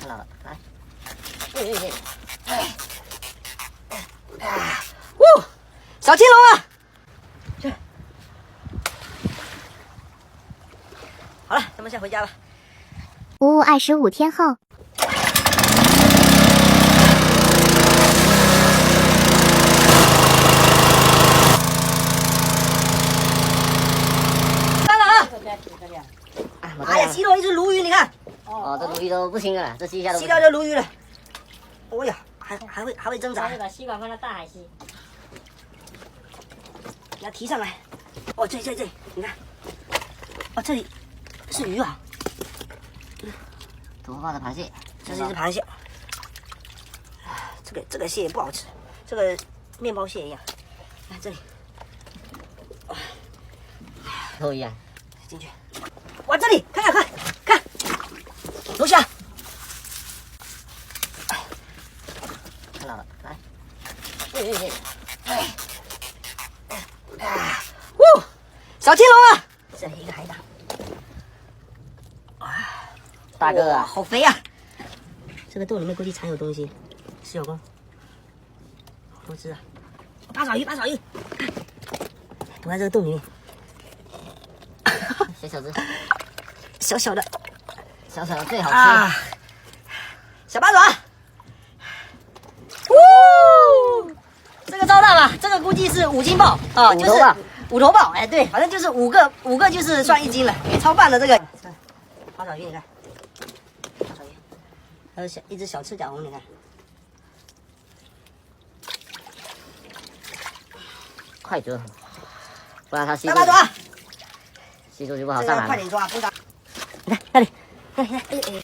看到了，来，小青龙啊！去，好了，咱们先回家了。25天后。来了啊！啊，哎呀，吸到一只鲈鱼，你看，哦，这鲈鱼都不行了，这吸一下都不吸行。到这鲈鱼了。哦呀，还会挣扎，把吸管放到大海吸。给它提上来。哦，这，你看，哦，这里是鱼啊，土化的螃蟹，这是一只螃蟹。这个蟹也不好吃，这个面包蟹一样。来这里，都一样。进去。哇，这里看，楼下。看到了，来，小青龙啊！这里一个海胆。哇大哥啊，好肥啊！这个洞里面估计藏有东西，石小公，好多只啊！八爪鱼，躲在这个洞里面，小只，小小的小的最好吃。啊，小八爪。这个超大吧？这个估计是5斤爆啊，就是5头爆。哎，对，反正就是五个就是算1斤了，超棒的这个。八爪鱼，你看，八爪鱼，还有一只小赤脚红，你看。快抓，不然它吸八爪，吸出去不好上来了。快点抓，不抓。你看那里，哎，